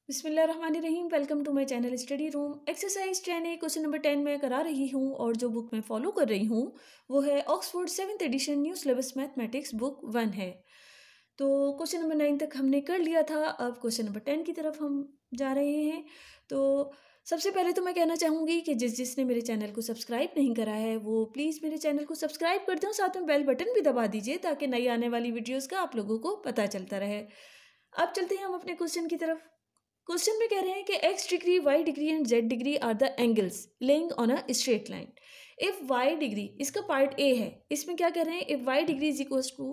बिस्मिल्लाहिर्रहमानिर्रहीम। Welcome to my channel study room. Exercise 10A question number 10 में करा रही हूँ और जो बुक मैं फॉलो कर रही हूँ वो है Oxford 7th edition new syllabus mathematics book 1 है। तो क्वेश्चन नंबर 9 तक हमने कर लिया था, अब क्वेश्चन नंबर 10 की तरफ हम जा रहे हैं। तो सबसे पहले तो मैं कहना चाहूँगी कि जिसने मेरे चैनल को सब्सक्राइब नहीं करा है वो प्लीज़ मेरे चैनल को सब्सक्राइब कर दें, साथ में बेल बटन भी दबा दीजिए ताकि नई आने वाली वीडियोज़ का आप लोगों को पता चलता रहे। अब चलते हैं हम अपने क्वेश्चन की तरफ। क्वेश्चन में कह रहे हैं कि x degree, y degree and z degree are the angles lying on a straight line. If y degree, इसका पार्ट a है, इसमें क्या कह रहे हैं, if y degree is equals to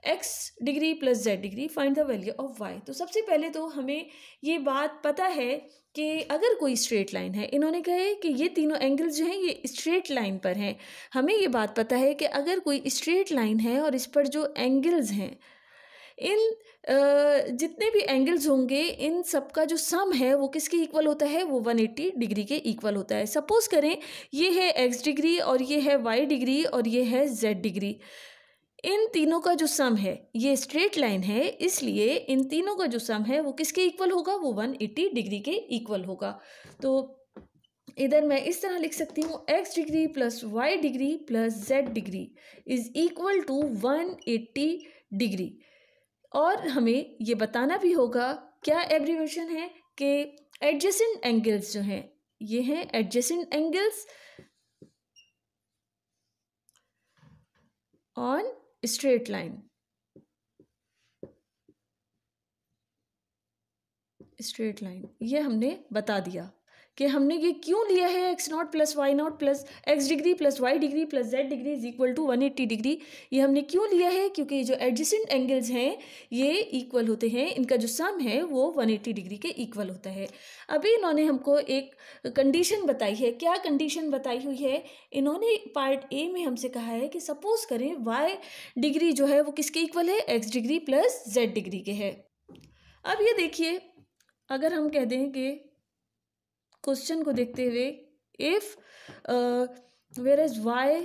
x degree plus z degree find the value of y। तो सबसे पहले तो हमें ये बात पता है कि अगर कोई स्ट्रेट लाइन है, इन्होंने कहा है कि ये तीनों एंगल्स जो हैं ये स्ट्रेट लाइन पर हैं। हमें ये बात पता है कि अगर कोई स्ट्रेट लाइन है और इस पर जो एंगल्स हैं, इन जितने भी एंगल्स होंगे इन सब का जो सम है वो किसके इक्वल होता है, वो 180 डिग्री के इक्वल होता है। सपोज करें ये है x डिग्री और ये है y डिग्री और ये है z डिग्री। इन तीनों का जो सम है, ये स्ट्रेट लाइन है इसलिए इन तीनों का जो सम है वो किसके इक्वल होगा, वो 180 डिग्री के इक्वल होगा। तो इधर मैं इस तरह लिख सकती हूँ x degree plus y degree plus z degree is equal to 180 degree. और हमें ये बताना भी होगा, क्या एब्रीवेशन है, कि एडजेसेंट एंगल्स जो हैं ये हैं adjacent angles on straight line. Straight line ये हमने बता दिया कि हमने ये क्यों लिया है x not plus y not plus x degree plus y degree plus z degree is equal to 180 degree. ये हमने क्यों लिया है, क्योंकि जो एडजेसेंट एंगल्स हैं ये इक्वल होते हैं, इनका जो सम है वो 180 डिग्री के इक्वल होता है। अभी इन्होंने हमको एक कंडीशन बताई है। क्या कंडीशन बताई हुई है, इन्होंने पार्ट ए में हमसे कहा है कि सपोज करें y डिग्री जो है वो किसके इक्वल है, x degree plus z degree के है। अब ये देखिए, अगर हम कह दें कि क्वेश्चन को देखते हुए if where is y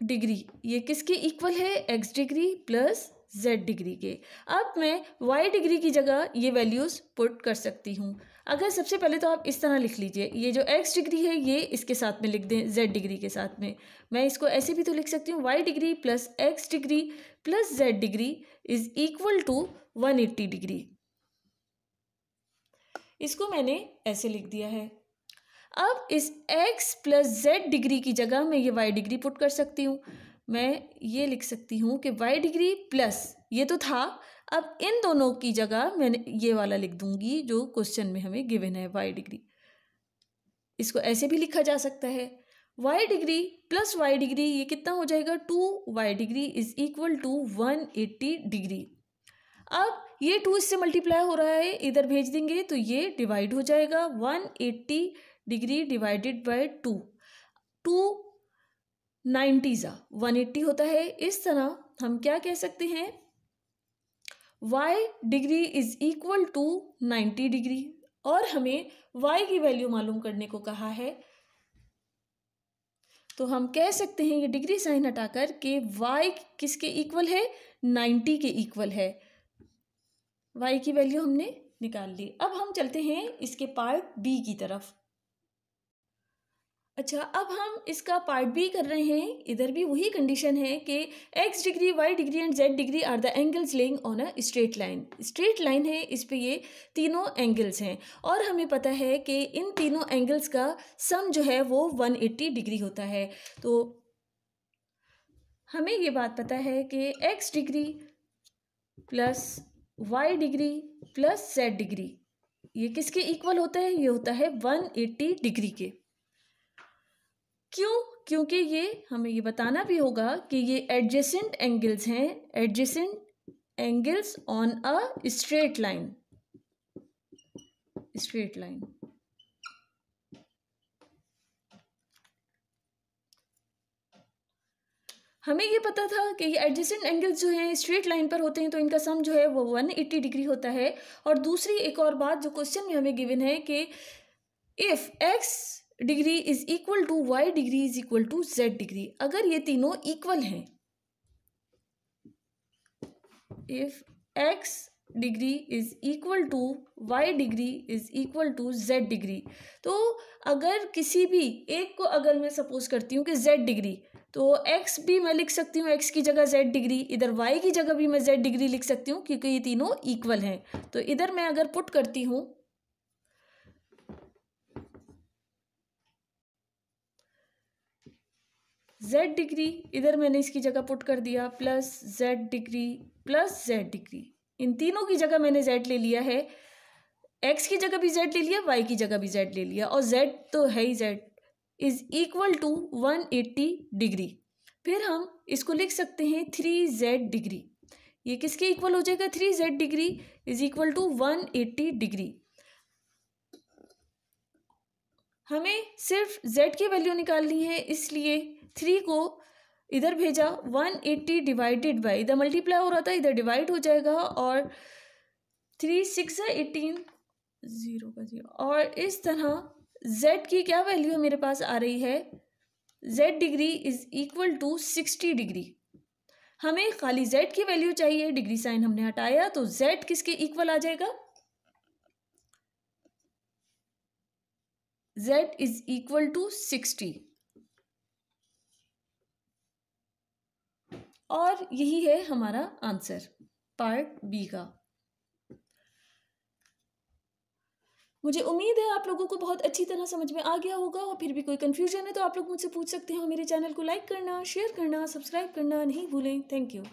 degree ये किसके इक्वल है, x degree plus z degree के। अब मैं y डिग्री की जगह ये वैल्यूज़ पुट कर सकती हूँ। अगर सबसे पहले तो आप इस तरह लिख लीजिए, ये जो x डिग्री है ये इसके साथ में लिख दें z डिग्री के साथ में। मैं इसको ऐसे भी तो लिख सकती हूँ, y degree plus x degree plus z degree is equal to 180 degree. इसको मैंने ऐसे लिख दिया है। अब इस x प्लस z डिग्री की जगह मैं ये y डिग्री पुट कर सकती हूँ। मैं ये लिख सकती हूँ कि y डिग्री प्लस ये तो था, अब इन दोनों की जगह मैंने ये वाला लिख दूंगी जो क्वेश्चन में हमें गिवन है y डिग्री। इसको ऐसे भी लिखा जा सकता है, y degree plus y degree ये कितना हो जाएगा, 2y degree is equal to 180 degree. अब ये 2 इससे मल्टीप्लाई हो रहा है, इधर भेज देंगे तो ये डिवाइड हो जाएगा, 180 डिग्री डिवाइडेड बाय 2, 290 180 होता है। इस तरह हम क्या कह सकते हैं, y degree is equal to 90 degree और हमें y की वैल्यू मालूम करने को कहा है। तो हम कह सकते हैं ये डिग्री साइन हटाकर कि y किसके इक्वल है, 90 के इक्वल है। y की वैल्यू हमने निकाल ली। अब हम चलते हैं इसके पार्ट बी की तरफ। अच्छा, अब हम इसका पार्ट बी कर रहे हैं। इधर भी वही कंडीशन है कि x degree, y degree and z degree are the angles lying on a straight line. Straight line है, इस पे ये तीनों एंगल्स हैं और हमें पता है कि इन तीनों एंगल्स का सम जो है वो 180 डिग्री होता है। तो हमें ये बात पता है कि x degree plus y degree plus z degree ये किसके इक्वल होता है, ये होता है 180 डिग्री के। क्यों, क्योंकि ये हमें ये बताना भी होगा कि ये एडजेसेंट एंगल्स हैं, adjacent angles on a straight line. Straight line हमें ये पता था कि ये एडजेसेंट एंगल्स जो हैं स्ट्रेट लाइन पर होते हैं तो इनका सम जो है वो 180 डिग्री होता है। और दूसरी एक और बात जो क्वेश्चन में हमें गिवन है कि if x degree is equal to y degree is equal to z degree, अगर ये तीनों इक्वल हैं, if x degree is equal to y degree is equal to z degree. तो अगर किसी भी एक को अगर मैं सपोज करती हूँ कि जेड डिग्री, तो एक्स भी मैं लिख सकती हूँ एक्स की जगह जेड डिग्री, इधर वाई की जगह भी मैं जेड डिग्री लिख सकती हूँ क्योंकि ये तीनों इक्वल हैं। तो इधर मैं अगर पुट करती हूँ जेड डिग्री, इधर मैंने इसकी जगह पुट कर दिया plus Z degree plus Z degree, इन तीनों की जगह मैंने जेड ले लिया है, एक्स की जगह भी जेड ले लिया, वाई की जगह भी जेड ले लिया, और जेड तो है ही Z, is equal to 180 degree. फिर हम इसको लिख सकते हैं 3z डिग्री। ये किसके इक्वल हो जाएगा? 3z degree is equal to 180 degree. हमें सिर्फ z की वैल्यू निकालनी है, इसलिए 3 को इधर भेजा, 180 डिवाइडेड बाई, इधर मल्टीप्लाई हो रहा था इधर डिवाइड हो जाएगा, और 3 6 18 0 का 0, और इस तरह z की क्या वैल्यू मेरे पास आ रही है? z degree is equal to 60 degree. हमें खाली z की वैल्यू चाहिए, डिग्री साइन हमने हटाया तो z किसके इक्वल आ जाएगा? z is equal to 60। और यही है हमारा आंसर पार्ट बी का। मुझे उम्मीद है आप लोगों को बहुत अच्छी तरह समझ में आ गया होगा, और फिर भी कोई कन्फ्यूजन है तो आप लोग मुझसे पूछ सकते हैं। मेरे चैनल को लाइक करना, शेयर करना, सब्सक्राइब करना नहीं भूलें। Thank you.